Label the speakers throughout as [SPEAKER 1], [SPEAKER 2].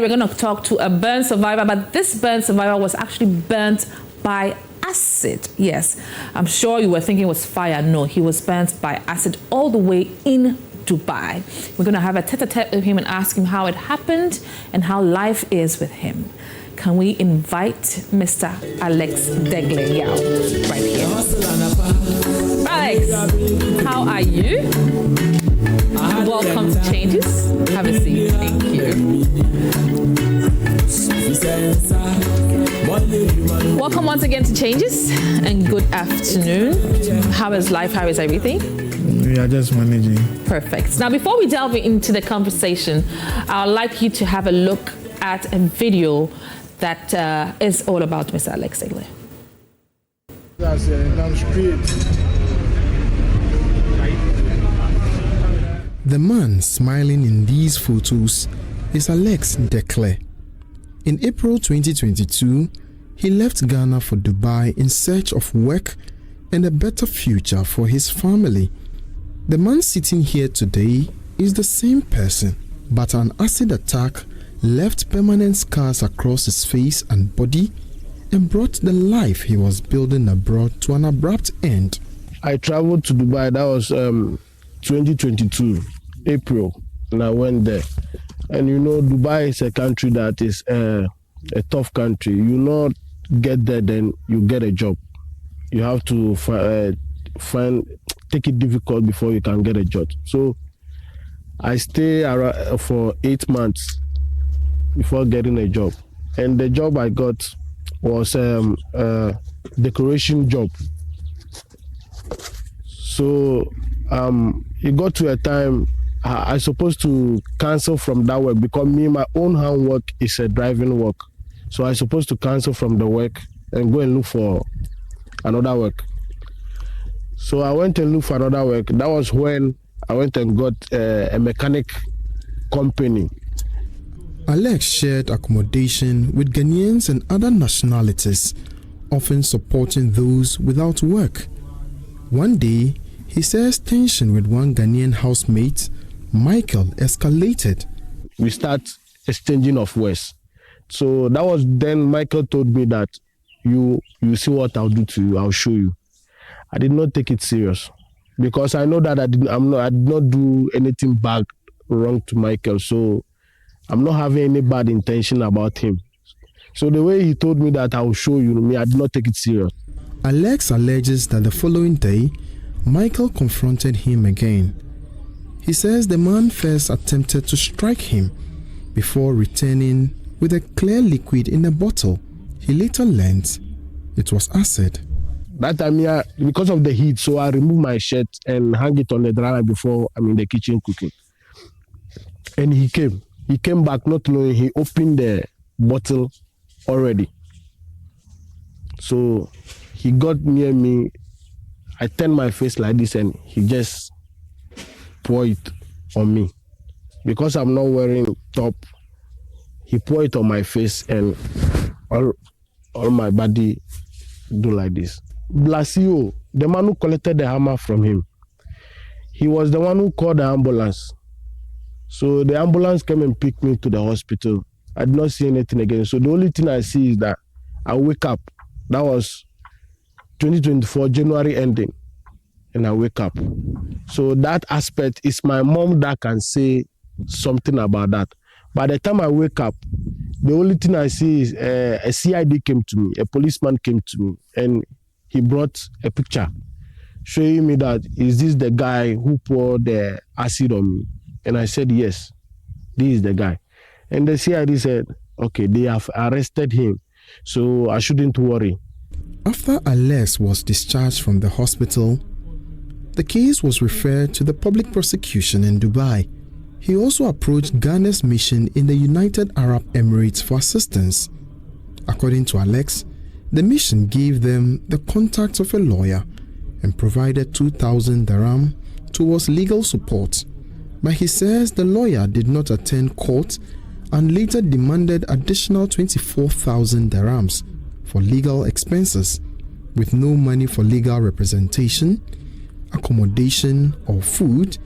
[SPEAKER 1] We're going to talk to a burn survivor, but this burn survivor was actually burnt by acid. Yes, I'm sure you were thinking it was fire. No, he was burnt by acid all the way in Dubai. We're going to have a tete-a-tete with him and ask him how it happened and how life is with him. Can we invite Mr. Alex Degle Yaw right here? Alex, how are you? Welcome to Changes. Have a seat. Thank you. Welcome once again to Changes and good afternoon. How is life? How is everything?
[SPEAKER 2] We are just managing.
[SPEAKER 1] Perfect. Now, before we delve into the conversation, I'd like you to have a look at a video that is all about Mr. Alex Degle.
[SPEAKER 2] That's down street.
[SPEAKER 3] The man smiling in these photos is Alex Degle. In April 2022, he left Ghana for Dubai in search of work and a better future for his family. The man sitting here today is the same person, but an acid attack left permanent scars across his face and body and brought the life he was building abroad to an abrupt end.
[SPEAKER 2] I traveled to Dubai, that was 2022, April, and I went there. And you know, Dubai is a country that is a tough country. You not get there, then you get a job. You have to take it difficult before you can get a job. So I stayed for 8 months before getting a job. And the job I got was a decoration job. So it got to a time I supposed to cancel from that work because my own handwork is a driving work. So I supposed to cancel from the work and go and look for another work. So I went and looked for another work. That was when I went and got a mechanic company.
[SPEAKER 3] Alex shared accommodation with Ghanaians and other nationalities, often supporting those without work. One day, he says tension with one Ghanaian housemate, Michael, escalated.
[SPEAKER 2] We start exchanging of words. So that was then Michael told me that you see what I'll do to you, I'll show you. I did not take it serious because I know that I did not do anything bad, wrong to Michael. So I'm not having any bad intention about him. So the way he told me that I will show you, I did not take it serious.
[SPEAKER 3] Alex alleges that the following day, Michael confronted him again. He says the man first attempted to strike him before returning with a clear liquid in a bottle. He later learned it was acid.
[SPEAKER 2] That time, because of the heat, so I removed my shirt and hung it on the dryer before I'm in the kitchen cooking. And he came back not knowing he opened the bottle already. So he got near me. I turned my face like this and he just poured it on me. Because I'm not wearing top, he poured it on my face and all my body do like this. Blasio, the man who collected the hammer from him, he was the one who called the ambulance. So the ambulance came and picked me to the hospital. I did not see anything again. So the only thing I see is that I wake up. That was 2024, January ending. And I wake up. So that aspect is my mom that can say something about that. By the time I wake up, the only thing I see is a CID came to me, a policeman came to me, and he brought a picture showing me that, is this the guy who poured the acid on me? And I said, yes, this is the guy. And the CID said, okay, they have arrested him, so I shouldn't worry.
[SPEAKER 3] After Alex was discharged from the hospital, the case was referred to the public prosecution in Dubai. He also approached Ghana's mission in the United Arab Emirates for assistance. According to Alex, the mission gave them the contact of a lawyer and provided 2,000 dirham towards legal support. But he says the lawyer did not attend court and later demanded additional 24,000 dirhams for legal expenses, with no money for legal representation, accommodation or food.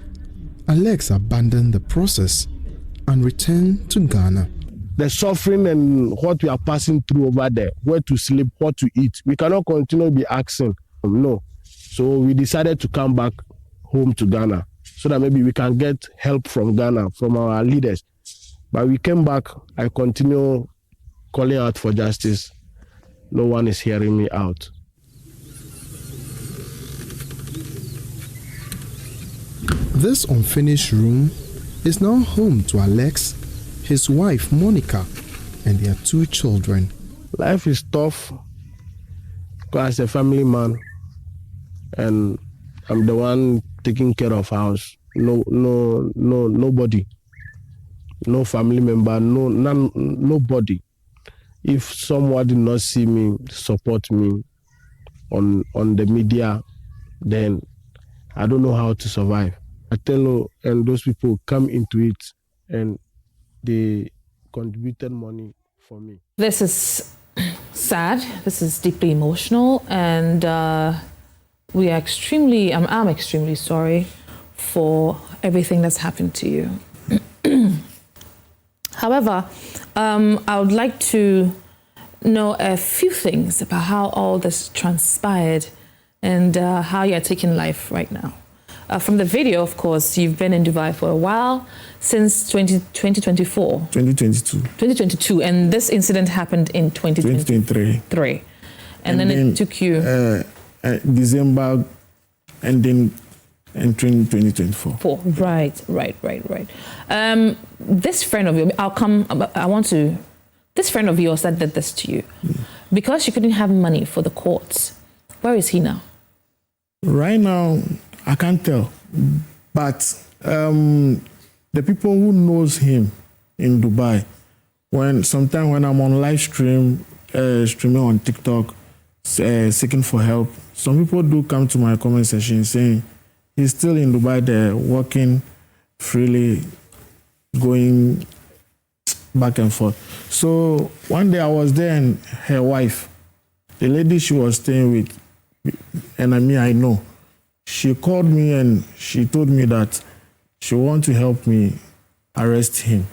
[SPEAKER 3] Alex abandoned the process and returned to Ghana.
[SPEAKER 2] the suffering and what we are passing through over there, where to sleep, what to eat. We cannot continue to be asking. No. So we decided to come back home to Ghana so that maybe we can get help from Ghana, from our leaders. But we came back. I continue calling out for justice. No one is hearing me out.
[SPEAKER 3] This unfinished room is now home to Alex, his wife Monica, and their 2 children.
[SPEAKER 2] Life is tough because as a family man, and I'm the one taking care of house. Nobody, no family member, nobody. If someone did not see me, support me on the media, then I don't know how to survive. I tell you, and those people come into it and they contributed money for me.
[SPEAKER 1] This is sad. This is deeply emotional, and we are I'm extremely sorry for everything that's happened to you. However, I would like to know a few things about how all this transpired and how you're taking life right now. From the video, of course, you've been in Dubai for a while, since 2024.
[SPEAKER 4] 2022.
[SPEAKER 1] 2022, and this incident happened in 2023. And then it took you...
[SPEAKER 4] December, and then in 2024.
[SPEAKER 1] Right. This friend of yours, this friend of yours that did this to you, because she couldn't have money for the courts, where is he now?
[SPEAKER 4] Right now, I can't tell, but the people who knows him in Dubai, sometimes when I'm on live streaming on TikTok, seeking for help, some people do come to my comment section saying he's still in Dubai there, working freely, going back and forth. So one day I was there and her wife, the lady she was staying with, and I know, she called me and she told me that she wants to help me arrest him.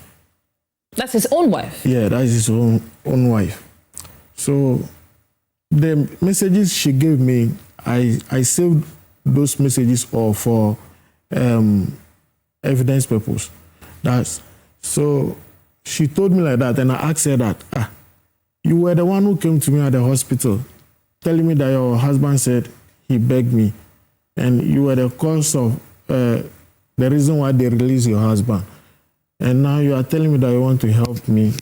[SPEAKER 1] That's his own wife?
[SPEAKER 4] Yeah, that's his own wife. So the messages she gave me, I saved those messages all for evidence purpose. So she told me like that, and I asked her that, you were the one who came to me at the hospital telling me that your husband said he begged me, and you were the cause of the reason why they released your husband. And now you are telling me that you want to help me,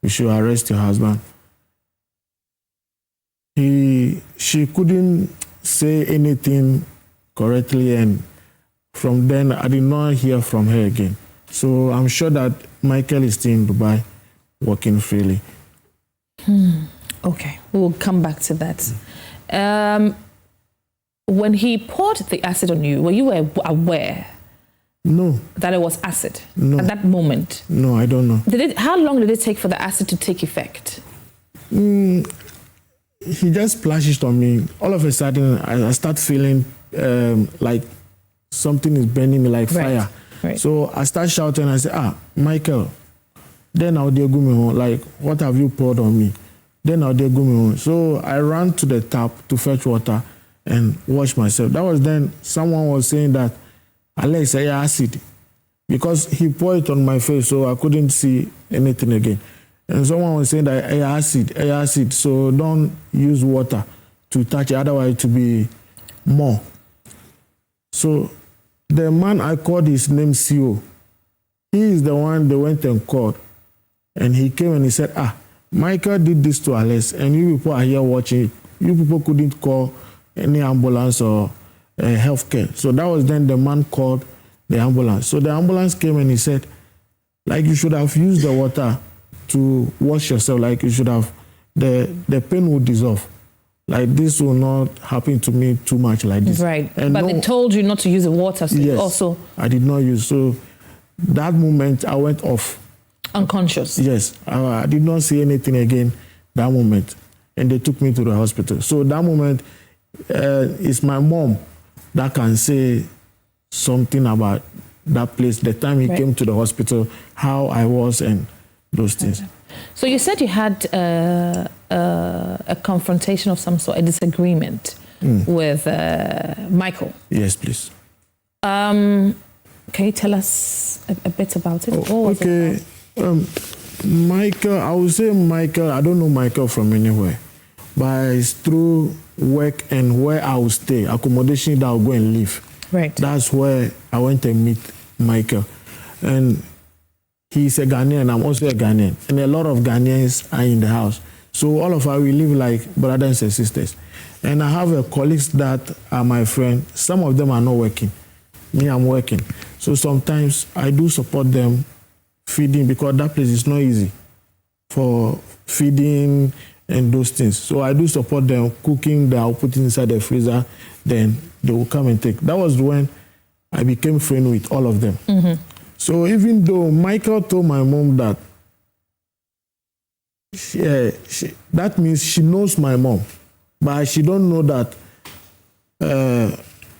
[SPEAKER 4] you should arrest your husband. She couldn't say anything correctly, and from then I did not hear from her again. So I'm sure that Michael is still in Dubai working freely.
[SPEAKER 1] Okay, we'll come back to that. When he poured the acid on you, were you aware?
[SPEAKER 4] No.
[SPEAKER 1] That it was acid?
[SPEAKER 4] No.
[SPEAKER 1] At that moment?
[SPEAKER 4] No, I don't know.
[SPEAKER 1] How long did it take for the acid to take effect?
[SPEAKER 4] He just splashed it on me. All of a sudden, I start feeling like something is burning me like fire.
[SPEAKER 1] Right.
[SPEAKER 4] So I start shouting. I say, Michael, then I'll go me home. Like, what have you poured on me? Then I'll go me home. So I ran to the tap to fetch water and wash myself. That was then someone was saying that, Alex, I acid. Because he poured it on my face, so I couldn't see anything again. And someone was saying that acid, so don't use water to touch it, otherwise it will be more. So the man I called, his name CO. He is the one they went and called. And he came and he said, Michael did this to Alex, and you people are here watching it. You people couldn't call any ambulance or healthcare. So that was then the man called the ambulance. So the ambulance came and he said, like, you should have used the water to wash yourself, like you should have, the pain will dissolve. Like, this will not happen to me too much like this.
[SPEAKER 1] Right, and but they told you not to use the water, so
[SPEAKER 4] yes,
[SPEAKER 1] also...
[SPEAKER 4] I did not use, so that moment I went off.
[SPEAKER 1] Unconscious?
[SPEAKER 4] Yes, I did not see anything again that moment, and they took me to the hospital. So that moment, it's my mom that can say something about that place, the time he came to the hospital, how I was and those things.
[SPEAKER 1] So you said you had a confrontation of some sort, a disagreement with Michael.
[SPEAKER 4] Yes, please.
[SPEAKER 1] Can you tell us a bit about it?
[SPEAKER 4] Okay. Michael, I would say Michael, I don't know Michael from anywhere, but it's through work and where I will stay, accommodation that I'll go and live.
[SPEAKER 1] Right.
[SPEAKER 4] That's where I went to meet Michael. And he's a Ghanaian, I'm also a Ghanaian. And a lot of Ghanaians are in the house. So all of us, we live like brothers and sisters. And I have colleagues that are my friends. Some of them are not working. Me, I'm working. So sometimes I do support them feeding, because that place is not easy for feeding and those things. So I do support them cooking, that I'll put inside the freezer, then they will come and take. That was when I became friend with all of them. Mm-hmm. So even though Michael told my mom that, that means she knows my mom, but she don't know that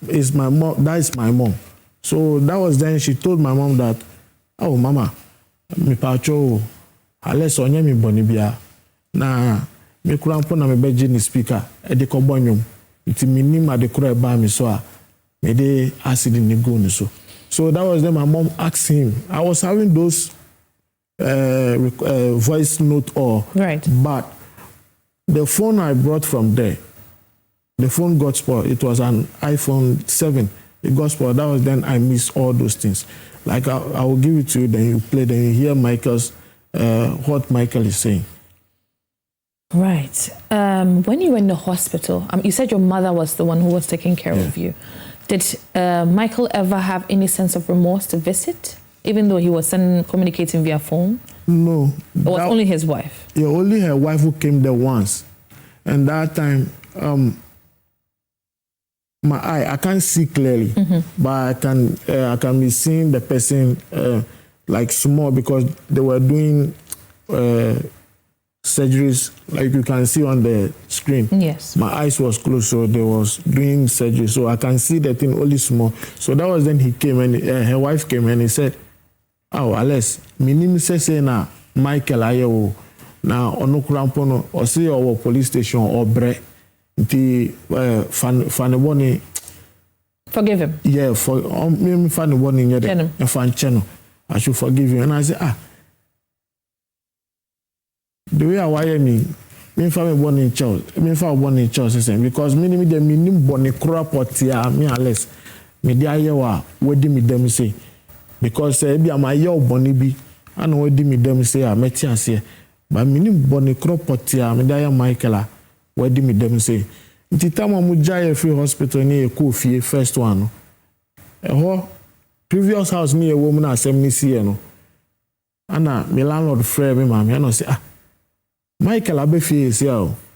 [SPEAKER 4] is my mom. That is my mom. So that was then she told my mom that, oh mama, mi pacho, unless onye mi bonibia na me kurampo na me beji ni speaker e de kobonyum iti minima de kura ba mi so a me de acid ni go ni so. So that was then my mom asked him. I was having those voice note
[SPEAKER 1] right,
[SPEAKER 4] but the phone I brought from there, the phone got spoiled. It was an iPhone 7. It got spoiled. That was then I missed all those things. Like I will give it to you, then you play, then you hear Michael's what Michael is saying.
[SPEAKER 1] Right. When you were in the hospital, you said your mother was the one who was taking care of you. Did Michael ever have any sense of remorse to visit, even though he was communicating via phone?
[SPEAKER 4] No.
[SPEAKER 1] It was only his wife?
[SPEAKER 4] Yeah, only her wife who came there once. And that time, my eye, I can't see clearly, but I can be seeing the person like small, because they were doing surgeries, like you can see on the screen.
[SPEAKER 1] Yes. My
[SPEAKER 4] eyes was closed, so they was doing surgery, so I can see the thing only small. So that was then he came, and her wife came, and he said, oh, Alex, minim say na Michael ayo na ono kurampono or say or police station or bre nti faneboni.
[SPEAKER 1] Forgive him.
[SPEAKER 4] Yeah, for me faneboni nyede e fan cheno. I should forgive him. And I say, the way I wire me family born in church, born in church, because me the minim born potia me Alex, me dia yewa wedi me dem say, because be am ayo born bi, and wedi me dem say a meti ase, but minim born potia me dia Michael wedi me dem say. Nti tama mu jaye free hospital ni Ekofie first one no. Previous house me a woman asem ni see no. Ana me landlord friend me mama no say Michael abefie say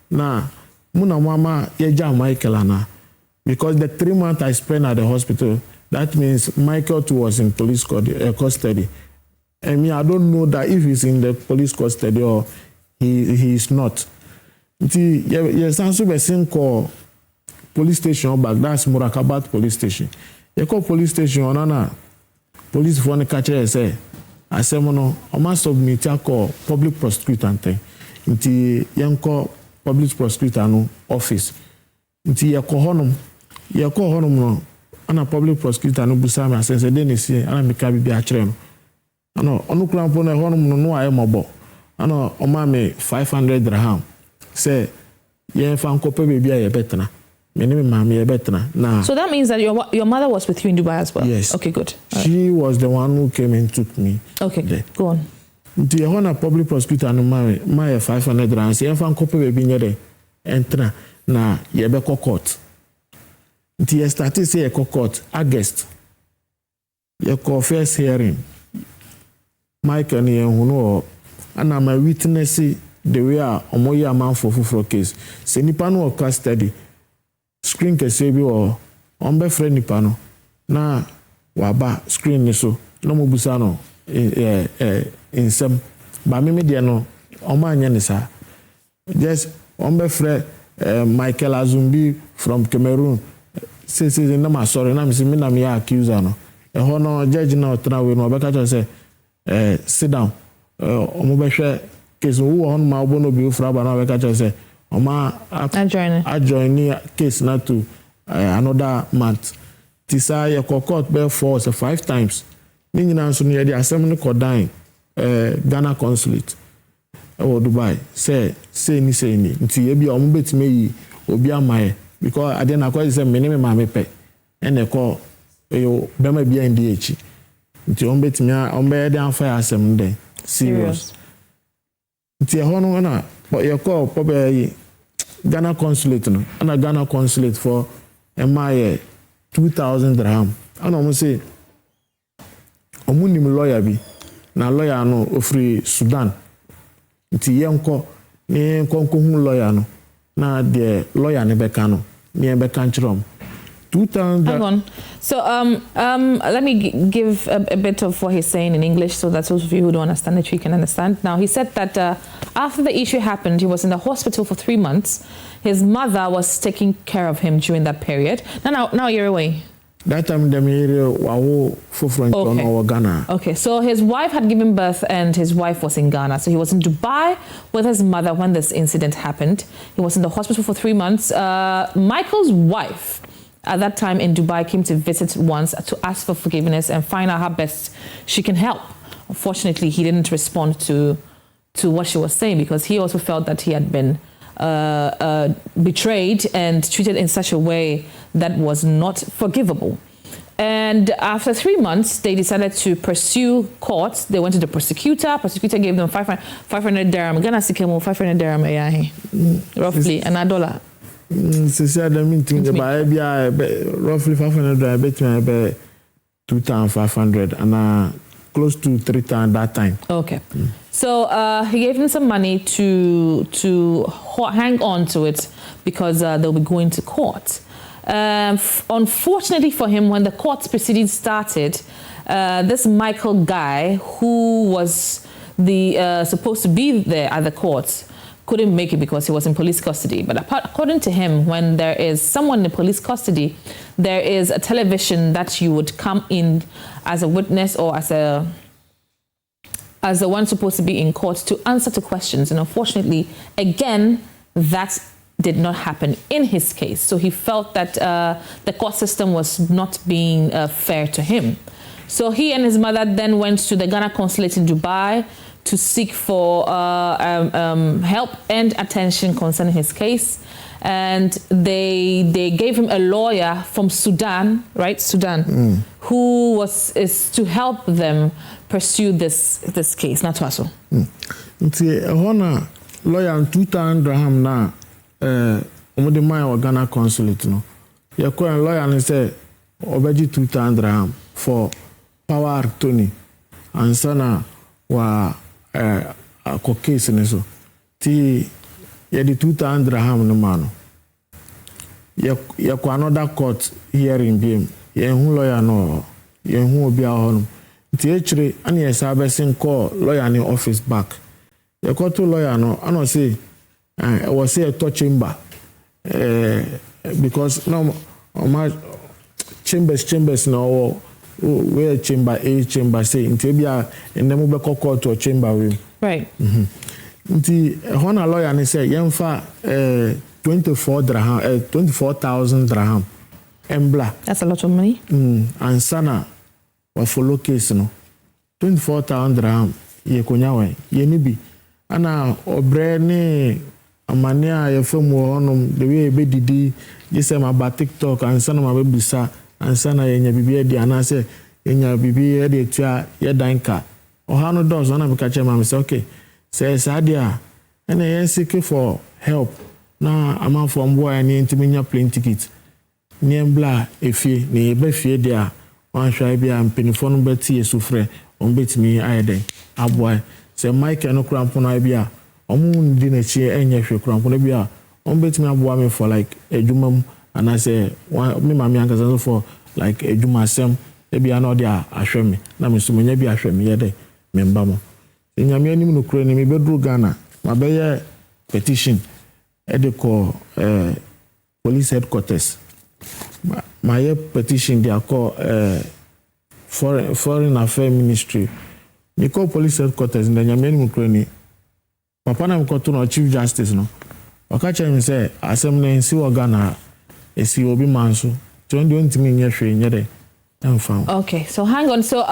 [SPEAKER 4] na muna mama yeja Michael ana, because the 3 months I spent at the hospital, that means Michael too was in police custody. I mean, I don't know that if he's in the police custody or he is not. Yes, answer be seen call police station back. That's Murakabat police station. You call police station on police phone catcher say, I say mono, I must submit a call public prosecutor ante. Inti yanko public prosecutor no office. Inti ya call honum no. Ana public prosecutor no busa me say den esi ana me ka bibia kire no. Ano onu krampo na honum no aye mobo. Ano o ma me 500 dirham. Say ye fan kope bibia ye betna. Me ni me mama ye betna. Na.
[SPEAKER 1] So that means that your mother was with you in Dubai as well?
[SPEAKER 4] Yes.
[SPEAKER 1] Okay, good.
[SPEAKER 4] She was the one who came and took me.
[SPEAKER 1] Okay, there. Go on.
[SPEAKER 4] The one public prosecutor no my 500 rands ye fan kope be nyede entra na ye be court. Nti ye start say ye court August. Ye first hearing. Michael ni ehunu and my witness the way omoye man for case. Se nipa no custody screen kese bi o on be friend nipa no na waba screen ni so no mo busa no in some ba me de no o ma anya ni sa just on be friend Michael Azumbi from Cameroon say na ma sorry na me na me accuser no e ho no judge na otra we no be ka say sit down o mo be hwe case who on my bono be for about catch say Oma adjoin case not to another month. Tisa your court bear force 5 times. Meaning so near the assembly coordine Ghana Consulate or Dubai. Say ni nti ye bi omo betime obi amaye because I didn't acquire say minimum ma mepe and they call yo bema bia ndi echi. Nti omo betime omo dey anfa asem dey serious. Nti ho no na your call probably Ghana Consulate no and a Ghana Consulate for my 2,000 dirham. And I say omunim lawyer bi na lawyer no ofri Sudan. Nti yenko ni konko hu lawyer no na the lawyer ne beka no ni beka nchrom 2,000.
[SPEAKER 1] Hang on. So let me give a bit of what he's saying in English so that those of you who don't understand it, you can understand. Now, he said that after the issue happened, he was in the hospital for 3 months. His mother was taking care of him during that period. Now you're away.
[SPEAKER 4] That time the area wow for Ghana.
[SPEAKER 1] Okay, so his wife had given birth and his wife was in Ghana. So he was in Dubai with his mother when this incident happened. He was in the hospital for 3 months. Michael's wife at that time in Dubai came to visit once to ask for forgiveness and find out how best she can help. Unfortunately, he didn't respond to what she was saying because he also felt that he had been betrayed and treated in such a way that was not forgivable. And after 3 months, they decided to pursue court. They went to the prosecutor. Prosecutor gave them 500 dirham. Ghana sikemo 500 dirham roughly $1.
[SPEAKER 4] Roughly 500 between 2,500 and close to 3,000 that time.
[SPEAKER 1] Okay. So he gave him some money to hang on to it because they'll be going to court. Unfortunately for him, when the court proceedings started, this Michael guy, who was supposed to be there at the court, couldn't make it because he was in police custody. But according to him, when there is someone in police custody, there is a television that you would come in as a witness or as the one supposed to be in court to answer to questions. And unfortunately, again, that did not happen in his case. So he felt that the court system was not being fair to him. So he and his mother then went to the Ghana Consulate in Dubai to seek for help and attention concerning his case. And they gave him a lawyer from Sudan, right? Sudan, who is to help them pursue this case. Not Waso.
[SPEAKER 4] Hona lawyer 2,000 dirham na omode man Ghana Consulate no. Your current lawyer and say obeji 2,000 dirham for power attorney and sana wa a case ne so. Ti ye the 2,000 dirham no man. Ye ko another court hearing bim. Ye hu lawyer no. Ye hu obi a hono. Ti echire ani ye sabesin call lawyer ni office back. Ye ko to lawyer no ano say was say a touch chamber. Because no my chambers no where chamber A chamber say nti bia enemu be court to chamber we.
[SPEAKER 1] Right.
[SPEAKER 4] Nti hona lawyer ni say yemfa 24,000 dirham embla.
[SPEAKER 1] That's a lot of money.
[SPEAKER 4] And sana wa follow case no 24,000 dirham ye konya we ye ni bi ana obre ni amania ye fam wo honum the way be didi just am about TikTok and sana ma be bisa and sana ye nya bibi e di ana say ye nya bibi e di tua ye danka o hanu dos na be ka che ma say okay say sadia and ye seek for help na am from boy ni ntiminya plane ticket ni embla efie ni be fie dia wan hwai bia mpenifo no beti esufre on betimi ayede aboy say Mike no krampo na bia omu ndi na chi enye hwe krampo na bia on betimi aboa me for like edwumam and I say me mama anka for like edwuma sem e bia na odi ahwe me na me so nya bia ahwe me yede me mba mo nyame anim no kura ni me bedru Ghana ma be ye petition ediko police headquarters my petition they are called foreign affairs ministry. They call police headquarters in the Nyameni Mukreni. papa na mkoto no chief justice no waka chere me say asem na nsi Ghana esi obi manso to ndo ntimi nye hwe nye de emfa.
[SPEAKER 1] Okay, so hang on. So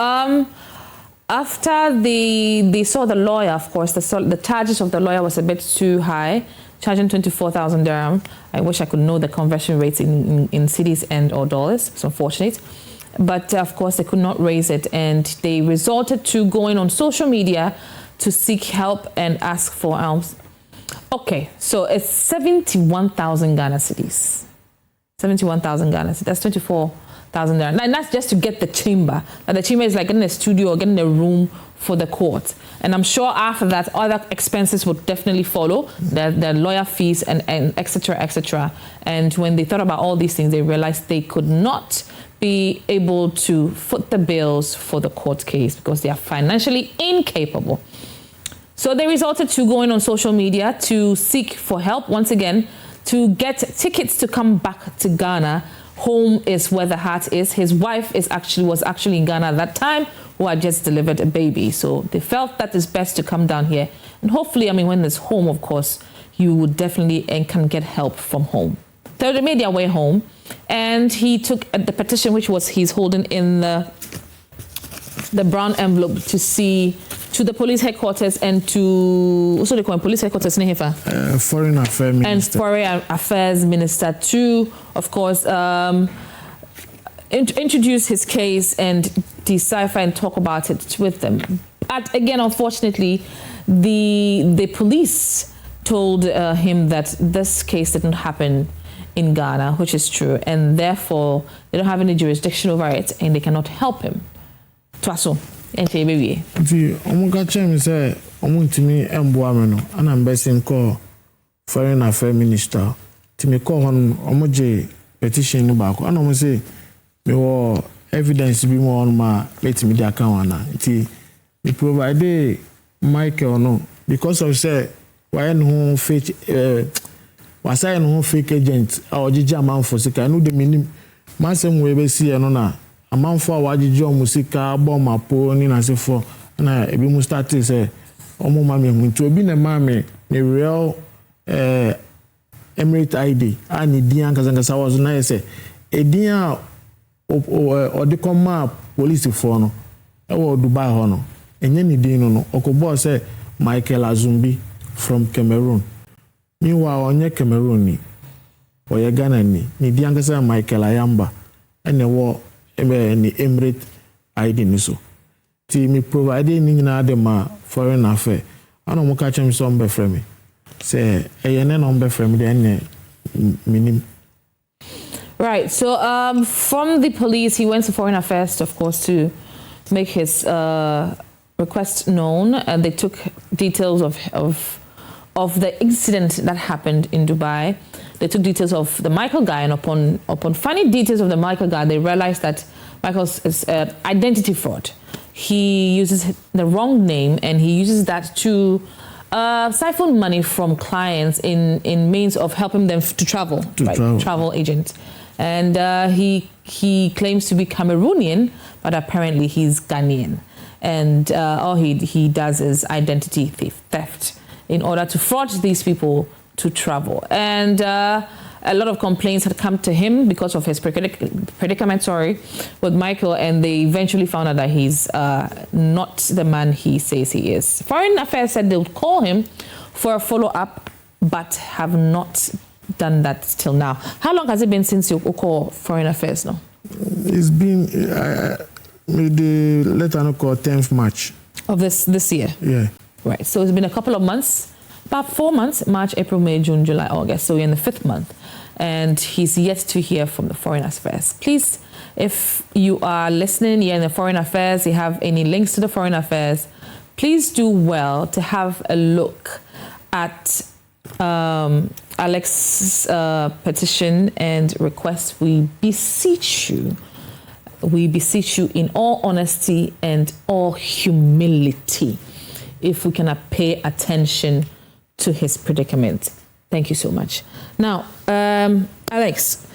[SPEAKER 1] after they saw the lawyer, of course, the charges of the lawyer was a bit too high, charging 24,000 dirham. I wish I could know the conversion rates in cedis and or dollars. It's unfortunate. But of course, they could not raise it, and they resorted to going on social media to seek help and ask for alms. Okay, so it's 71,000 Ghana cedis. 71,000 Ghana cedis. That's 24,000 dirham. And that's just to get the chamber. And the chamber is like getting a studio or getting a room for the court. And I'm sure after that, other expenses would definitely follow, the lawyer fees and et cetera, et cetera. And when they thought about all these things, they realized they could not be able to foot the bills for the court case because they are financially incapable. So they resorted to going on social media to seek for help once again to get tickets to come back to Ghana. Home is where the heart is. His wife was actually in Ghana at that time, who had just delivered a baby. So they felt that it's best to come down here. And hopefully, when there's home, of course, you would definitely and can get help from home. So they made their way home, and he took the petition, which he's holding in the brown envelope, to the police headquarters and to also they call police headquarters
[SPEAKER 4] Foreign Affairs Minister
[SPEAKER 1] and Foreign Affairs Minister to, of course, introduce his case and decipher and talk about it with them. But again, unfortunately, the police told him that this case didn't happen in Ghana, which is true, and therefore they don't have any jurisdiction over it and they cannot help him. Twaso, ente baby.
[SPEAKER 4] Omuka chem say omuntimi emboa me no ana mbese call Foreign Affairs Minister timi call hon omoje petition ni baako ana omo say me wo evidence bi mo on ma let me dey account na ti me provide Michael no because of say why no fake wasai no fake agent awojiji amanfo sika no de minim masem we be see no na amanfo awojiji omusika bo mapo ni na sefo na ebi mu start say omo mame hunto obi na mame ne real Emirate ID ani dian kazangasa was na say edian o de come police for no e wo Dubai ho no enye ni din no okobo say Michael Azumbi from Cameroon. Meanwhile, onye Cameroon ni oye Ghana ni dian kasa Michael Ayamba ene wo ni Emirate ID ni so ti mi provide ni nyina de ma Foreign Affairs ana mo ka chem so mbe frame say eyene no mbe frame de ene minim.
[SPEAKER 1] Right, so from the police, he went to Foreign Affairs, of course, to make his request known, and they took details of the incident that happened in Dubai. They took details of the Michael guy, and upon finding details of the Michael guy, they realized that Michael's is identity fraud. He uses the wrong name, and he uses that to siphon money from clients in means of helping them to travel, travel agent. And he claims to be Cameroonian, but apparently he's Ghanaian. And all he does is identity theft in order to fraud these people to travel. And a lot of complaints had come to him because of his predicament, with Michael, and they eventually found out that he's not the man he says he is. Foreign Affairs said they would call him for a follow-up, but have not done that till now. How long has it been since you call Foreign Affairs now?
[SPEAKER 4] It's been the letter called 10th March
[SPEAKER 1] of this year.
[SPEAKER 4] Yeah.
[SPEAKER 1] Right. So it's been a couple of months, about 4 months: March, April, May, June, July, August. So we're in the 5th month, and he's yet to hear from the Foreign Affairs. Please, if you are listening, you're in the Foreign Affairs, you have any links to the Foreign Affairs, please do well to have a look at Alex's petition and request. We beseech you in all honesty and all humility, if we cannot pay attention to his predicament. Thank you so much. Now, Alex,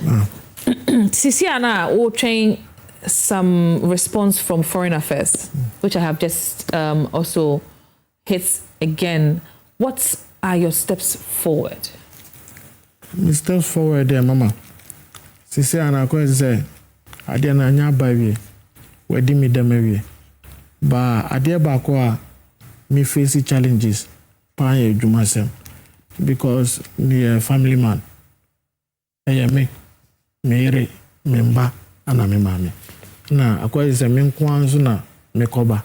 [SPEAKER 1] Sisiana will train some response from Foreign Affairs, which I have just also hit again. What are your steps forward?
[SPEAKER 4] My steps forward there, Mama. She say, and I say, I didn't know by where did me them away. But I did back me face challenges. Pay do myself because me a family man. Me member and me mommy. Na akwa say me nkwanzo na me koba.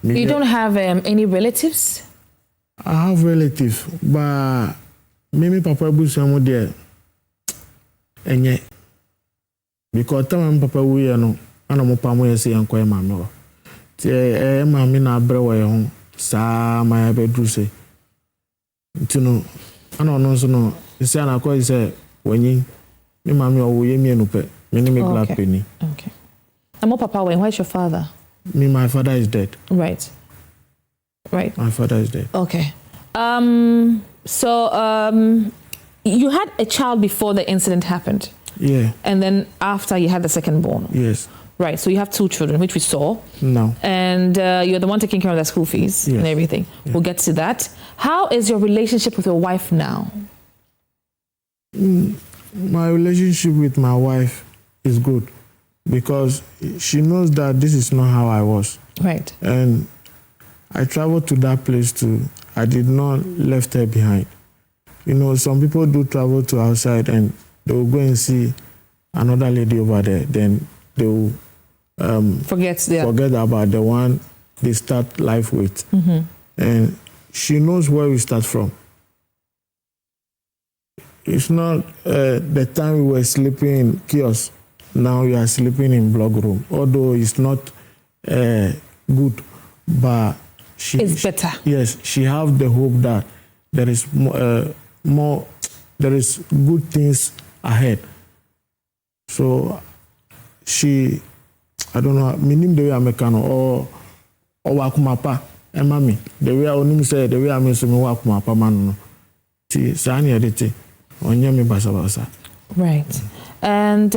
[SPEAKER 1] You don't have any relatives?
[SPEAKER 4] I have relatives, but me papa busu mo there. Enye because time papa we no ana mo pa mo yesi yankwa mama o. Tie mama na brewa ye ho sa my bedroom say. Tino ana no so no isi ana akwa say wenyin me mama o wo ye mi enupe me ni me black penny.
[SPEAKER 1] Okay. And what papa when where's your father?
[SPEAKER 4] My father is dead.
[SPEAKER 1] Right. My
[SPEAKER 4] father is dead.
[SPEAKER 1] Okay. You had a child before the incident happened.
[SPEAKER 4] Yeah.
[SPEAKER 1] And then after you had the second born.
[SPEAKER 4] Yes.
[SPEAKER 1] Right. So you have 2 children, which we saw.
[SPEAKER 4] No.
[SPEAKER 1] And you're the one taking care of their school fees and everything. Yeah. We'll get to that. How is your relationship with your wife now?
[SPEAKER 4] My relationship with my wife is good because she knows that this is not how I was.
[SPEAKER 1] Right.
[SPEAKER 4] And I traveled to that place too. I did not left her behind. You know, some people do travel to outside and they will go and see another lady over there. Then they will forget about the one they start life with. Mm-hmm. And she knows where we start from. It's not the time we were sleeping in kiosk. Now we are sleeping in block room. Although it's not good, but
[SPEAKER 1] it's better.
[SPEAKER 4] Yes, she have the hope that there is more. There is good things ahead. So she, I don't know, meaning the way I'm or wakumapa, and mommy, the way I only say the way I'm saying wakumapa man. See, sani edite, onyami basa.
[SPEAKER 1] Right. And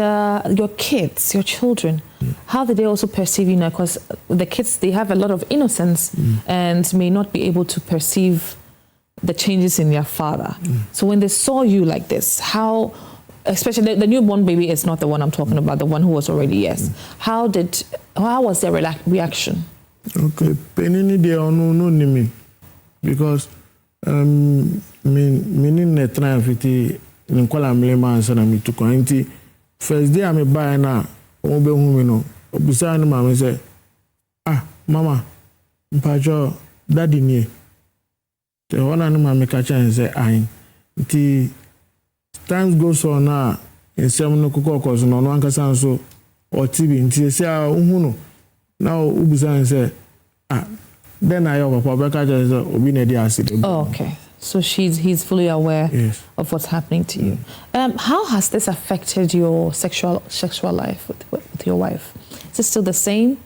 [SPEAKER 1] your kids, your children, how do they also perceive you now? Because the kids, they have a lot of innocence and may not be able to perceive the changes in their father. So when they saw you like this, how, especially the newborn baby is not the one I'm talking about, the one who was already, how was their reaction?
[SPEAKER 4] Okay, penini they are no nimi because meaning the triumph Ninkola mlema ansa na mituko nti first day am buy na o be hu me no obisa ni mama say mama mpajo daddy ni te ona ni mama ka chan say nti times goes on na ensem no kokoko so no ankasa nso o tv nti say hu no na obisa say then I have papa ka chan say obi na dey acid.
[SPEAKER 1] Okay. So he's fully aware of what's happening to you. How has this affected your sexual life with your wife? Is it still the same?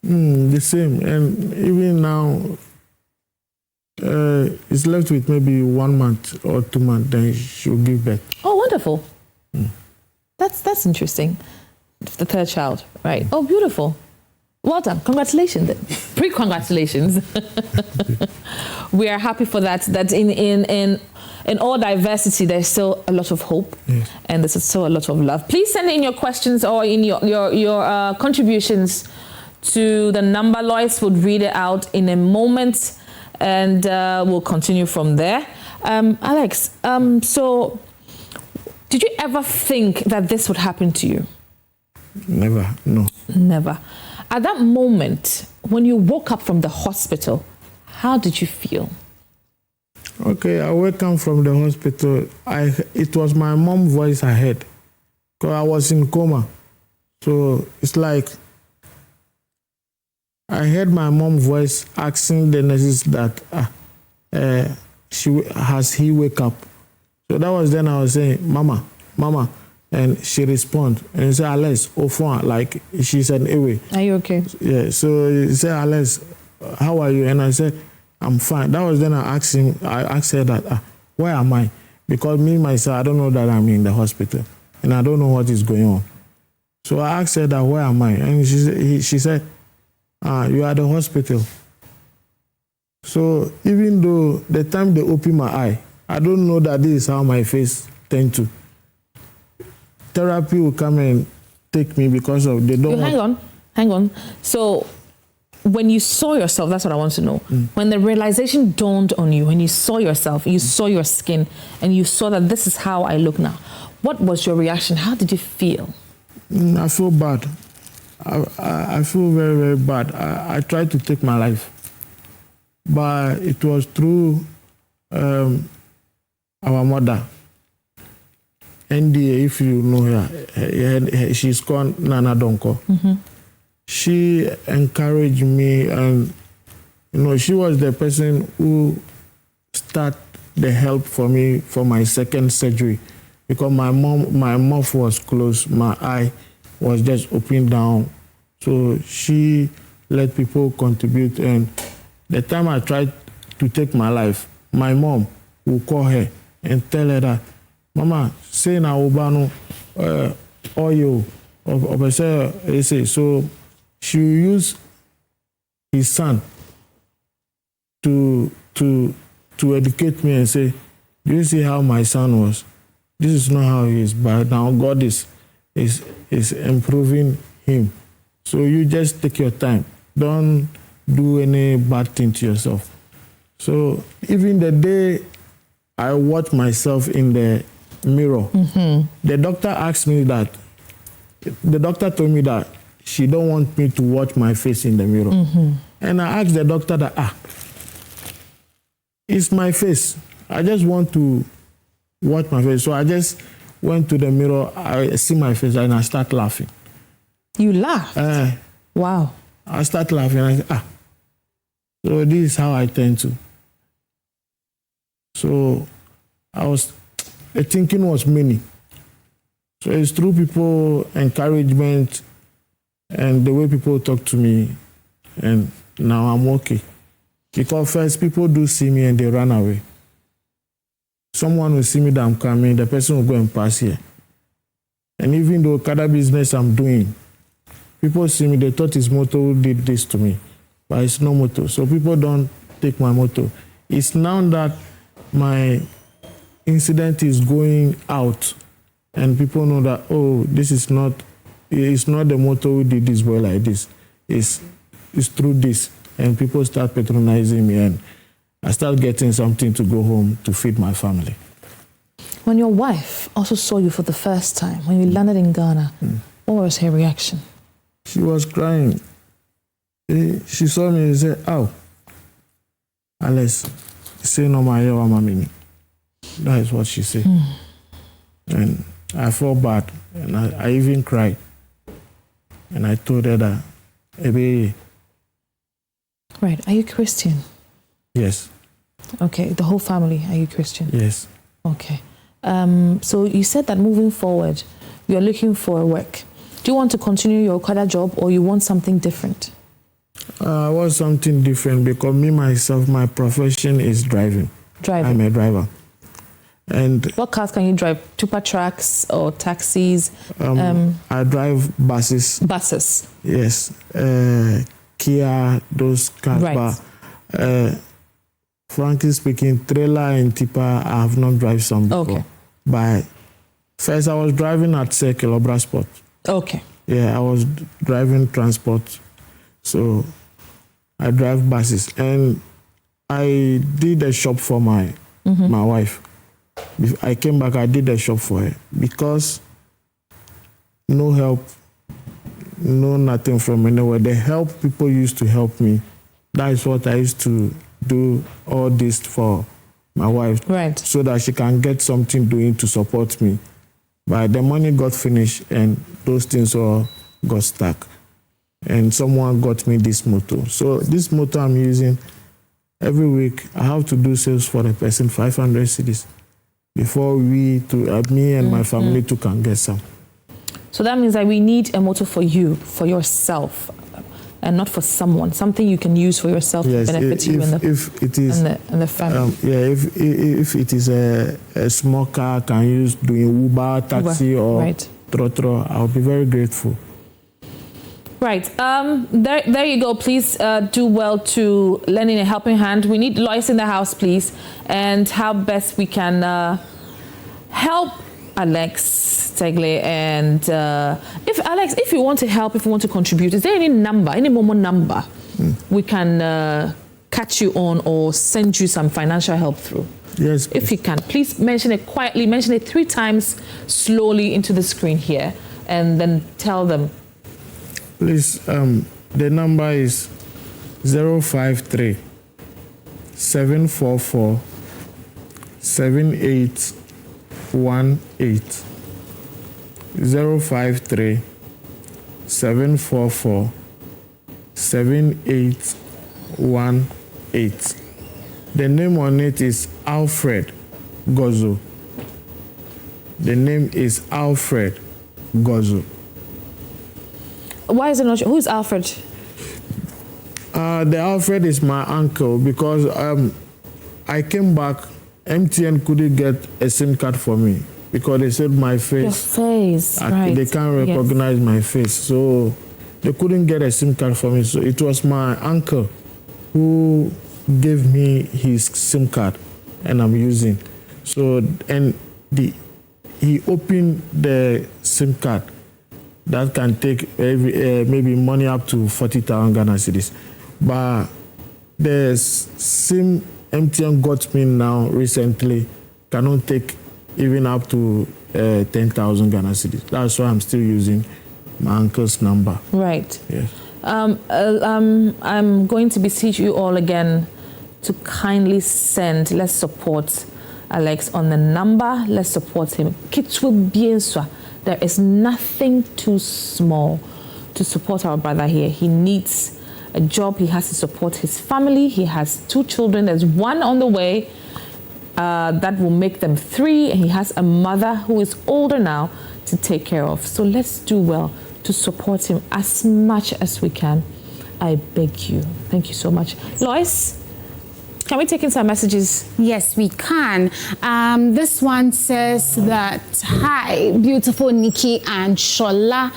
[SPEAKER 4] The same. And even now, it's left with maybe 1 month or 2 months, then she'll give birth.
[SPEAKER 1] Oh, wonderful. That's interesting. The 3rd child, right? Oh, beautiful. Well done. Congratulations. Pre-congratulations. We are happy for that. That in all diversity, there's still a lot of hope, and there's still a lot of love. Please send in your questions or in your contributions to the number. Lois would read it out in a moment, and we'll continue from there. Alex, so did you ever think that this would happen to you?
[SPEAKER 4] Never. No.
[SPEAKER 1] Never. At that moment, when you woke up from the hospital, how did you feel?
[SPEAKER 4] Okay, I woke up from the hospital. It was my mom's voice I heard, because I was in coma. So it's like I heard my mom's voice asking the nurses that he wake up. So that was then I was saying, Mama. And she responded and said, Alex, like she said, anyway.
[SPEAKER 1] Are you okay?
[SPEAKER 4] Yeah, so he said, Alex, how are you? And I said, I'm fine. That was then I asked her that, where am I? Because me, myself, I don't know that I'm in the hospital and I don't know what is going on. So I asked her that, where am I? And she said, you are at the hospital. So even though the time they open my eye, I don't know that this is how my face tend to. Therapy will come and take me because of they don't.
[SPEAKER 1] Hang on. So when you saw yourself, that's what I want to know. When the realization dawned on you, when you saw yourself, you saw your skin, and you saw that this is how I look now, what was your reaction? How did you feel?
[SPEAKER 4] I feel bad. I feel very, very bad. I tried to take my life, but it was through our mother. NDA, if you know her, she's called Nana Donko. She encouraged me, and she was the person who started the help for me for my second surgery, because my mouth was closed, my eye was just open down. So she let people contribute, and the time I tried to take my life, my mom would call her and tell her that, Mama, say na ubano oil of so she used his son to educate me and say, do you see how my son was? This is not how he is, but now God is improving him. So you just take your time. Don't do any bad thing to yourself. So even the day I watched myself in the mirror, the doctor asked me that, the doctor told me that she don't want me to watch my face in the mirror. And I asked the doctor that, it's my face. I just want to watch my face. So I just went to the mirror, I see my face, and I start laughing.
[SPEAKER 1] You laughed? Wow.
[SPEAKER 4] I start laughing, and I said, so this is how I tend to. So the thinking was many. So it's through people encouragement and the way people talk to me, and now I'm okay. Because first people do see me and they run away. Someone will see me that I'm coming, the person will go and pass here. And even though cada business I'm doing, people see me, they thought it's Moto who did this to me, but it's no Moto. So people don't take my Moto. It's now that my incident is going out and people know that, this is not, it's not the Moto who did this boy like this. It's through this. And people start patronizing me, and I start getting something to go home to feed my family.
[SPEAKER 1] When your wife also saw you for the first time, when you landed in Ghana, what was her reaction?
[SPEAKER 4] She was crying. She saw me and said, Alice, say no my mammy. That is what she said. And I felt bad, and I even cried. And I told her that,
[SPEAKER 1] Right. Are you Christian?
[SPEAKER 4] Yes.
[SPEAKER 1] Okay. The whole family, are you Christian?
[SPEAKER 4] Yes.
[SPEAKER 1] Okay. So you said that moving forward, you're looking for work. Do you want to continue your Okada job, or you want something different?
[SPEAKER 4] I want something different because me, myself, my profession is driving.
[SPEAKER 1] Driving?
[SPEAKER 4] I'm a driver. And
[SPEAKER 1] what cars can you drive? Tupa trucks or taxis?
[SPEAKER 4] I drive buses.
[SPEAKER 1] Buses?
[SPEAKER 4] Yes. Kia, those cars.
[SPEAKER 1] Right.
[SPEAKER 4] But, frankly speaking, trailer and tipper, I have not driven some before.
[SPEAKER 1] Okay.
[SPEAKER 4] But first, I was driving at Circle Obra Sport.
[SPEAKER 1] Okay.
[SPEAKER 4] Yeah, I was driving transport. So I drive buses. And I did a shop for my wife. I came back, I did a shop for her. Because no help, no nothing from anywhere. The help people used to help me. That is what I used to do all this for my wife.
[SPEAKER 1] Right.
[SPEAKER 4] So that she can get something doing to support me. But the money got finished and those things all got stuck. And someone got me this motor. So this motor I'm using, every week I have to do sales for the person 500 cedis before me and my family too can get some.
[SPEAKER 1] So that means that we need a motor for you, for yourself, and not for someone. Something you can use for yourself to benefit you and the family.
[SPEAKER 4] If it is a small car, can use doing Uber, taxi, or
[SPEAKER 1] right.
[SPEAKER 4] trotro, I'll be very grateful.
[SPEAKER 1] Right. There you go. Please do well to lending a helping hand. We need lawyers in the house, please, and how best we can help Alex Degle. And if you want to help, if you want to contribute, is there any number, any Momo number we can catch you on or send you some financial help through?
[SPEAKER 4] Yes, please.
[SPEAKER 1] If you can, please mention it quietly, mention it 3 times slowly into the screen here, and then tell them.
[SPEAKER 4] Please, the number is 053 744 7818. 053 744 7818. The name on it is Alfred Gozo. The name is Alfred Gozo.
[SPEAKER 1] Why is it not? Who's Alfred?
[SPEAKER 4] The Alfred is my uncle because I came back. MTN couldn't get a SIM card for me because they said my face.
[SPEAKER 1] Your face, right.
[SPEAKER 4] They can't recognize my face. So they couldn't get a SIM card for me. So it was my uncle who gave me his SIM card and I'm using. So, and he opened the SIM card that can take maybe money up to 40,000 Ghana cedis. But the SIM MTN got me now recently cannot take even up to 10,000 Ghana cedis. That's why I'm still using my uncle's number.
[SPEAKER 1] Right.
[SPEAKER 4] Yes.
[SPEAKER 1] I'm going to beseech you all again to kindly send. Let's support Alex on the number. Let's support him. There is nothing too small to support our brother here. He needs a job. He has to support his family. He has 2 children. There's 1 on the way that will make them 3. And he has a mother who is older now to take care of. So let's do well to support him as much as we can. I beg you. Thank you so much. Lois, can we take in some messages?
[SPEAKER 5] Yes, we can. This one says that, hi, beautiful Nikki and Shola.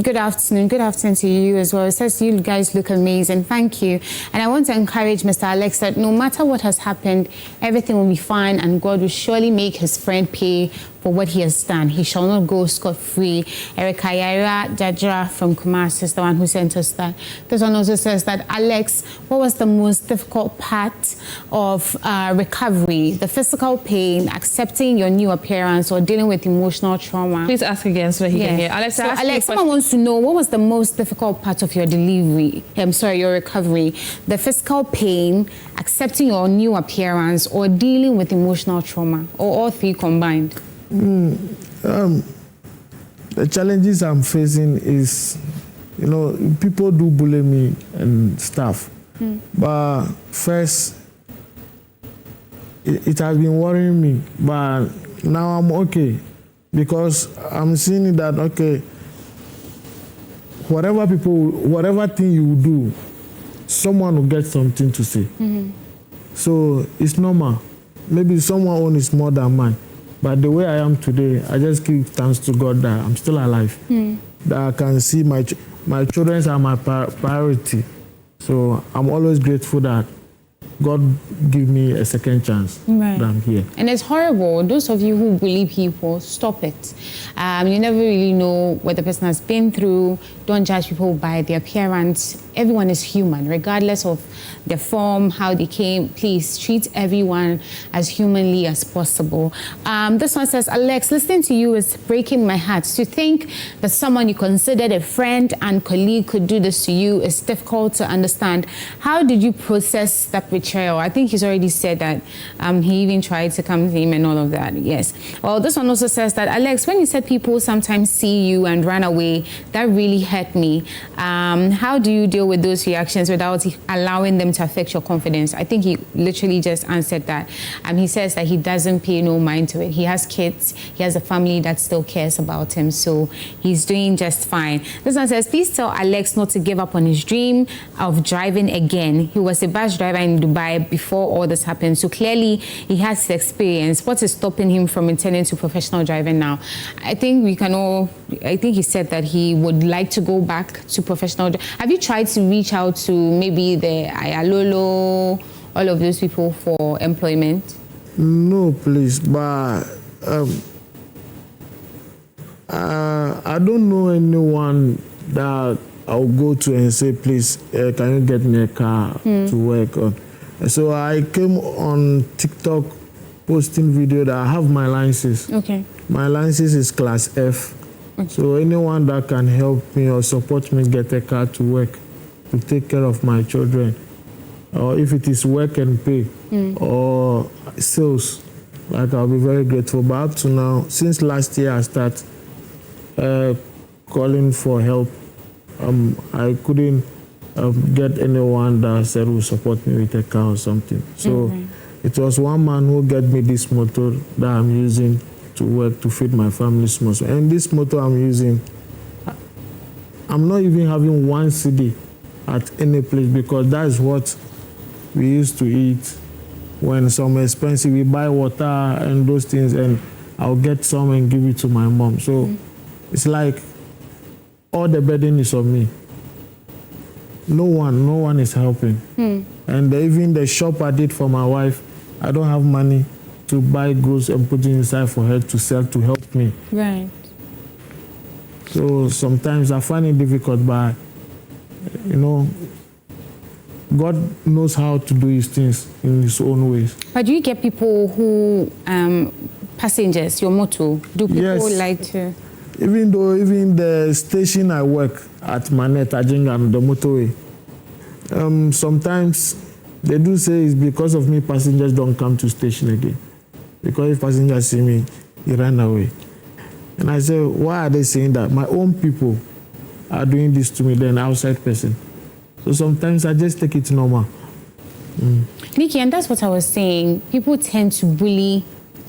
[SPEAKER 5] Good afternoon. Good afternoon to you as well. It says you guys look amazing. Thank you. And I want to encourage Mr. Alex that no matter what has happened, everything will be fine and God will surely make his friend pay for what he has done. He shall not go scot-free. Erica Yaira Jajra from Kumasi is the one who sent us that. This one also says that, Alex, what was the most difficult part of recovery? The physical pain, accepting your new appearance, or dealing with emotional trauma?
[SPEAKER 1] Please ask again so that he can hear. Alex,
[SPEAKER 5] so Alex, someone wants to know, what was the most difficult part of your delivery? Your recovery. The physical pain, accepting your new appearance, or dealing with emotional trauma, or all 3 combined?
[SPEAKER 4] The challenges I'm facing is, people do bully me and stuff. But first, it has been worrying me. But now I'm okay because I'm seeing that, okay, whatever thing you do, someone will get something to say. So it's normal. Maybe someone own is more than mine. But the way I am today, I just give thanks to God that I'm still alive. That I can see my children are my priority. So I'm always grateful that God give me a second chance. That I'm here.
[SPEAKER 5] And it's horrible. Those of you who bully people, stop it. You never really know what the person has been through. Don't judge people by their appearance. Everyone is human, regardless of their form, how they came. Please treat everyone as humanly as possible. This one says, Alex, listening to you is breaking my heart. To think that someone you considered a friend and colleague could do this to you is difficult to understand. How did you process that betrayal? I think he's already said that he even tried to come to him and all of that. Yes. Well, this one also says that, Alex, when you said people sometimes see you and run away, that really hurt me. How do you deal with those reactions without allowing them to affect your confidence? I think he literally just answered that. He says that he doesn't pay no mind to it. He has kids. He has a family that still cares about him. So he's doing just fine. This one says, please tell Alex not to give up on his dream of driving again. He was a bus driver in Dubai Dubai before all this happened. So clearly he has the experience. What is stopping him from intending to professional driving now? I think he said that he would like to go back to professional. Have you tried to reach out to maybe the Ayalolo, all of those people for employment?
[SPEAKER 4] No, please, but I don't know anyone that I'll go to and say, please, can you get me a car to work on? So I came on TikTok posting video that I have my license.
[SPEAKER 5] Okay.
[SPEAKER 4] My license is class F. Okay. So anyone that can help me or support me get a car to work, to take care of my children, or if it is work and pay or sales, like I'll be very grateful. But up to now, since last year I started calling for help, I couldn't get anyone that said will support me with a car or something. So it was one man who got me this motor that I'm using to work to feed my family's most. And this motor I'm using, I'm not even having one CD at any place, because that's what we used to eat when some expensive, we buy water and those things, and I'll get some and give it to my mom. So it's like all the burden is on me. No one is helping. And even the shop I did for my wife, I don't have money to buy goods and put it inside for her to sell to help me.
[SPEAKER 5] Right.
[SPEAKER 4] So sometimes I find it difficult, but God knows how to do his things in his own ways.
[SPEAKER 5] But do you get people who, passengers, your motor, do people like to?
[SPEAKER 4] Even the station I work at Manet, Ajingan, the motorway, sometimes they do say it's because of me passengers don't come to station again. Because if passengers see me, they run away. And I say, why are they saying that? My own people are doing this to me than outside person. So sometimes I just take it normal.
[SPEAKER 5] Nikki, and that's what I was saying. People tend to bully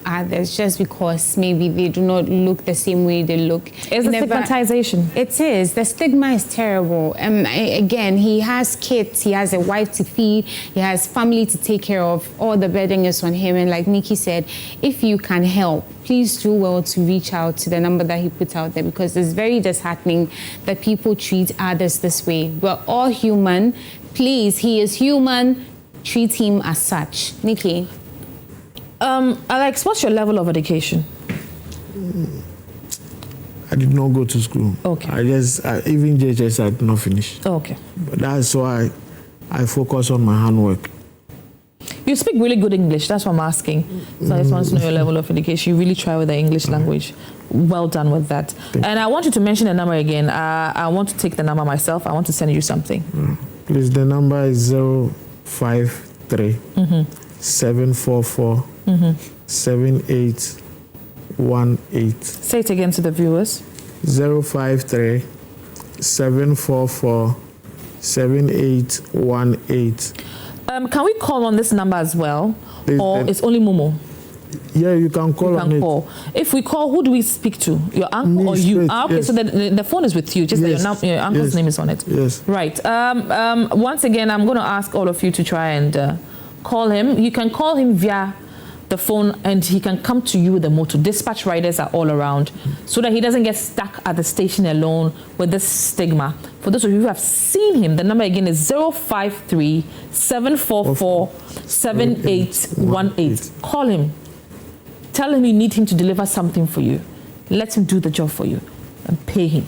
[SPEAKER 5] others just because maybe they do not look the same way they look.
[SPEAKER 1] It's a stigmatization.
[SPEAKER 5] It is. The stigma is terrible. Again, he has kids, he has a wife to feed, he has family to take care of. All the burden is on him. And like Nikki said, if you can help, please do well to reach out to the number that he put out there, because it's very disheartening that people treat others this way. We're all human. Please, he is human. Treat him as such. Nikki?
[SPEAKER 1] Alex, what's your level of education?
[SPEAKER 4] I did not go to school.
[SPEAKER 1] Okay.
[SPEAKER 4] Even JHS I did not finish.
[SPEAKER 1] Okay.
[SPEAKER 4] But that's why I focus on my handwork.
[SPEAKER 1] You speak really good English, that's what I'm asking. So I just want to know your level of education. You really try with the English language. Well done with that. And I want you to mention the number again. I want to take the number myself. I want to send you something.
[SPEAKER 4] Please, the number is 053 744 7818.
[SPEAKER 1] Say it again to the viewers.
[SPEAKER 4] 053 744 7818.
[SPEAKER 1] Can we call on this number as well? Or it's only Momo?
[SPEAKER 4] Yeah, you can call on it.
[SPEAKER 1] If we call, who do we speak to? Your uncle or you? Okay, so the phone is with you, just that your uncle's name is on it.
[SPEAKER 4] Yes.
[SPEAKER 1] Right. Once again, I'm going to ask all of you to try and call him. You can call him via the phone, and he can come to you with the motor. Dispatch riders are all around, so that he doesn't get stuck at the station alone with this stigma. For those of you who have seen him, the number again is 053 744 7818. Call him. Tell him you need him to deliver something for you. Let him do the job for you and pay him.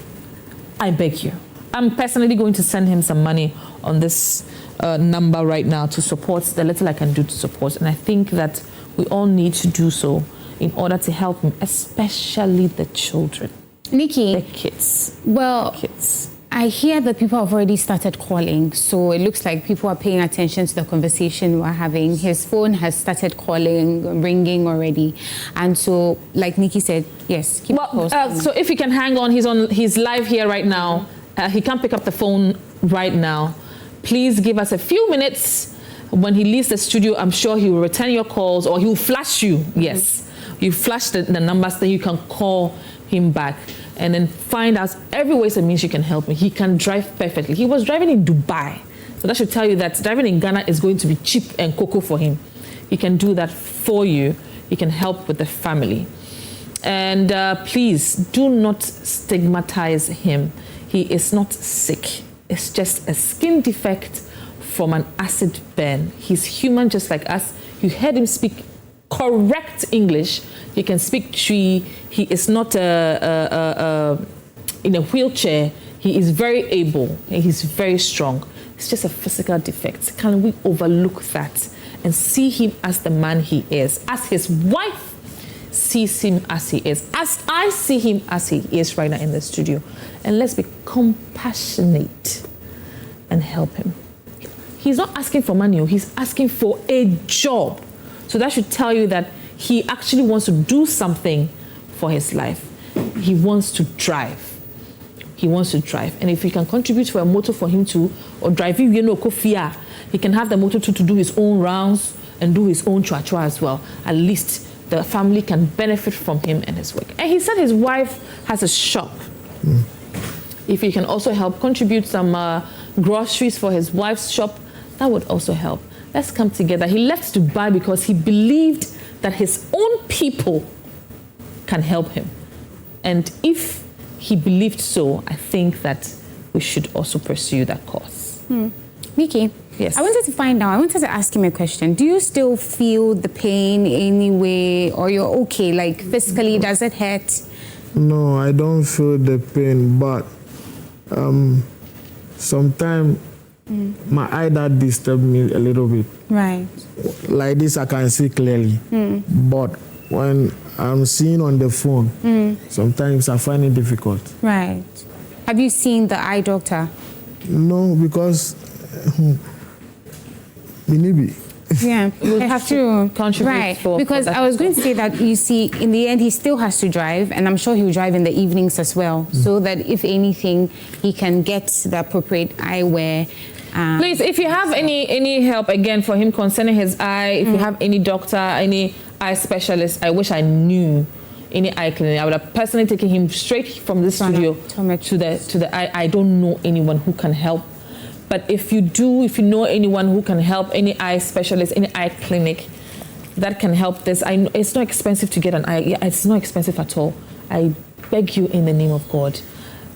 [SPEAKER 1] I beg you. I'm personally going to send him some money on this number right now to support the little I can do to support. And I think that we all need to do so in order to help him, especially the children.
[SPEAKER 5] Nikki.
[SPEAKER 1] The kids.
[SPEAKER 5] Well,
[SPEAKER 1] the kids.
[SPEAKER 5] I hear that people have already started calling, so it looks like people are paying attention to the conversation we're having. His phone has started calling, ringing already. And so, like Nikki said, yes, keep
[SPEAKER 1] so if you can hang on, he's live here right now. He can't pick up the phone right now. Please give us a few minutes. When he leaves the studio, I'm sure he will return your calls, or he will flash you. Yes, you flash the numbers, then you can call him back and then find out every way and means you can help him. He can drive perfectly. He was driving in Dubai So that should tell you that driving in Ghana is going to be cheap and cocoa for him. He can do that for you. He can help with the family. And please do not stigmatize him. He is not sick. It's just a skin defect from an acid burn. He's human just like us. You heard him speak correct English. He can speak Twi. He is not in a wheelchair. He is very able and he's very strong. It's just a physical defect. Can we overlook that and see him as the man he is, as his wife sees him as he is, as I see him as he is right now in the studio? And let's be compassionate and help him. He's not asking for money, he's asking for a job. So that should tell you that he actually wants to do something for his life. He wants to drive. He wants to drive. And if he can contribute for a motor for him to, or drive, he can have the motor to do his own rounds and do his own chua-chua as well. At least the family can benefit from him and his work. And he said his wife has a shop. If he can also help contribute some groceries for his wife's shop, that would also help. Let's come together. He left Dubai because he believed that his own people can help him. And if he believed so, I think that we should also pursue that cause.
[SPEAKER 5] Nikki,
[SPEAKER 1] yes.
[SPEAKER 5] I wanted to ask him a question. Do you still feel the pain anyway, or you're okay? Like physically, does it hurt?
[SPEAKER 4] No, I don't feel the pain, but sometimes my eye that disturb me a little bit.
[SPEAKER 5] Right.
[SPEAKER 4] Like this, I can see clearly. But when I'm seeing on the phone, sometimes I find it difficult.
[SPEAKER 5] Right. Have you seen the eye doctor?
[SPEAKER 4] No, because maybe.
[SPEAKER 5] Yeah, I have to
[SPEAKER 1] contribute.
[SPEAKER 5] Right,
[SPEAKER 1] for
[SPEAKER 5] because I was going to say that, you see, in the end, he still has to drive, and I'm sure he'll drive in the evenings as well, so that if anything, he can get the appropriate eyewear.
[SPEAKER 1] Please, if you have any help again for him concerning his eye, if you have any doctor, any eye specialist, I wish I knew any eye clinic. I would have personally taken him straight from the studio to the eye. I don't know anyone who can help. But if you do, if you know anyone who can help, any eye specialist, any eye clinic that can help this, I know it's not expensive to get an eye. Yeah, it's not expensive at all. I beg you in the name of God,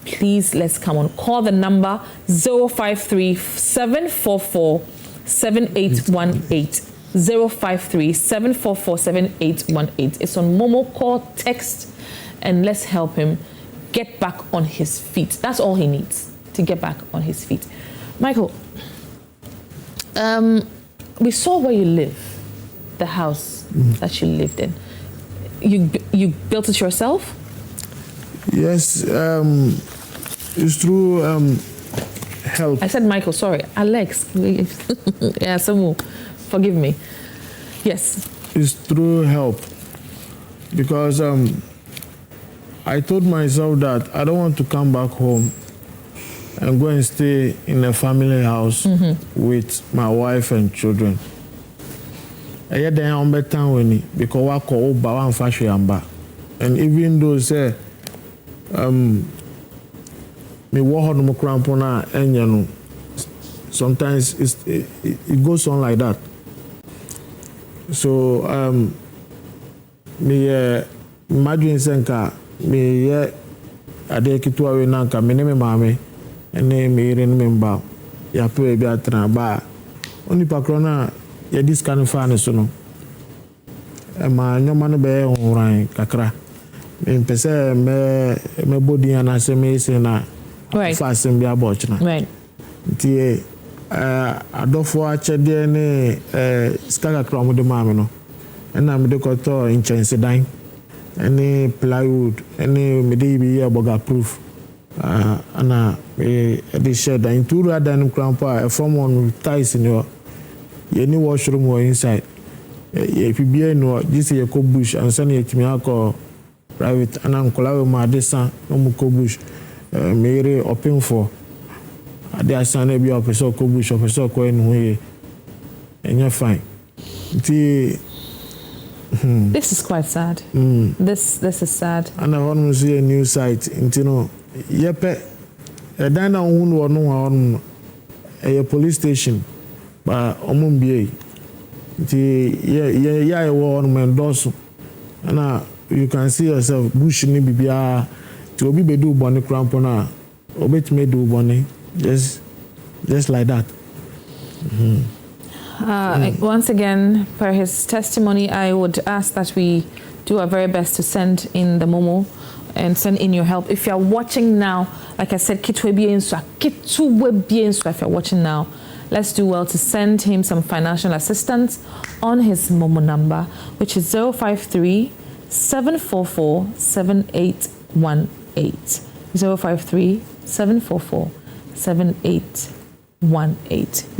[SPEAKER 1] please, let's come on. Call the number 053-744-7818. 053-744-7818. It's on Momo. Call, text, and let's help him get back on his feet. That's all he needs, to get back on his feet. Michael, we saw where you live, the house that you lived in. You built it yourself?
[SPEAKER 4] Yes, it's through help.
[SPEAKER 1] I said Michael, sorry. Alex. Yeah, Samu, forgive me. Yes.
[SPEAKER 4] It's through help. Because I told myself that I don't want to come back home and go and stay in a family house with my wife and children. I had the on better when because I call Oba and Fashion Amba. And even though say me walk on my crampona and you know sometimes it goes on like that. So me imagine senka me ade kitu awe nanka me ne me mame ene me ire ne mba ya pe bi atra ba oni pakrona ya discan fan so no e ma nyoma no be hunran kakra me pese me body ana se me se na fa sem bi abochna
[SPEAKER 1] Right.
[SPEAKER 4] Nti adofo achede ne skaka kra mo de mame no ena me de koto inchense dan any plywood, any maybe boga proof. Ana the shed and two rather than grandpa a form on ties in your any washroom or inside. If you be no, this is a co bush and send it to me alcohol private and uncle my descent no co bush. Mary open for their son be up a so co bush of a so coin way and you're fine.
[SPEAKER 1] This is quite sad. This is sad.
[SPEAKER 4] And I want to see a new site. You know, yepe. A dana who no one a police station but omumbie yeah one man does and you can see yourself bush ni bibia to obi be do boni cramp na obet me do boni just like that.
[SPEAKER 1] Once again, for his testimony, I would ask that we do our very best to send in the Momo and send in your help. If you're watching now, like I said, if you're watching now, let's do well to send him some financial assistance on his Momo number, which is 053 744 7818. 053 744 7818.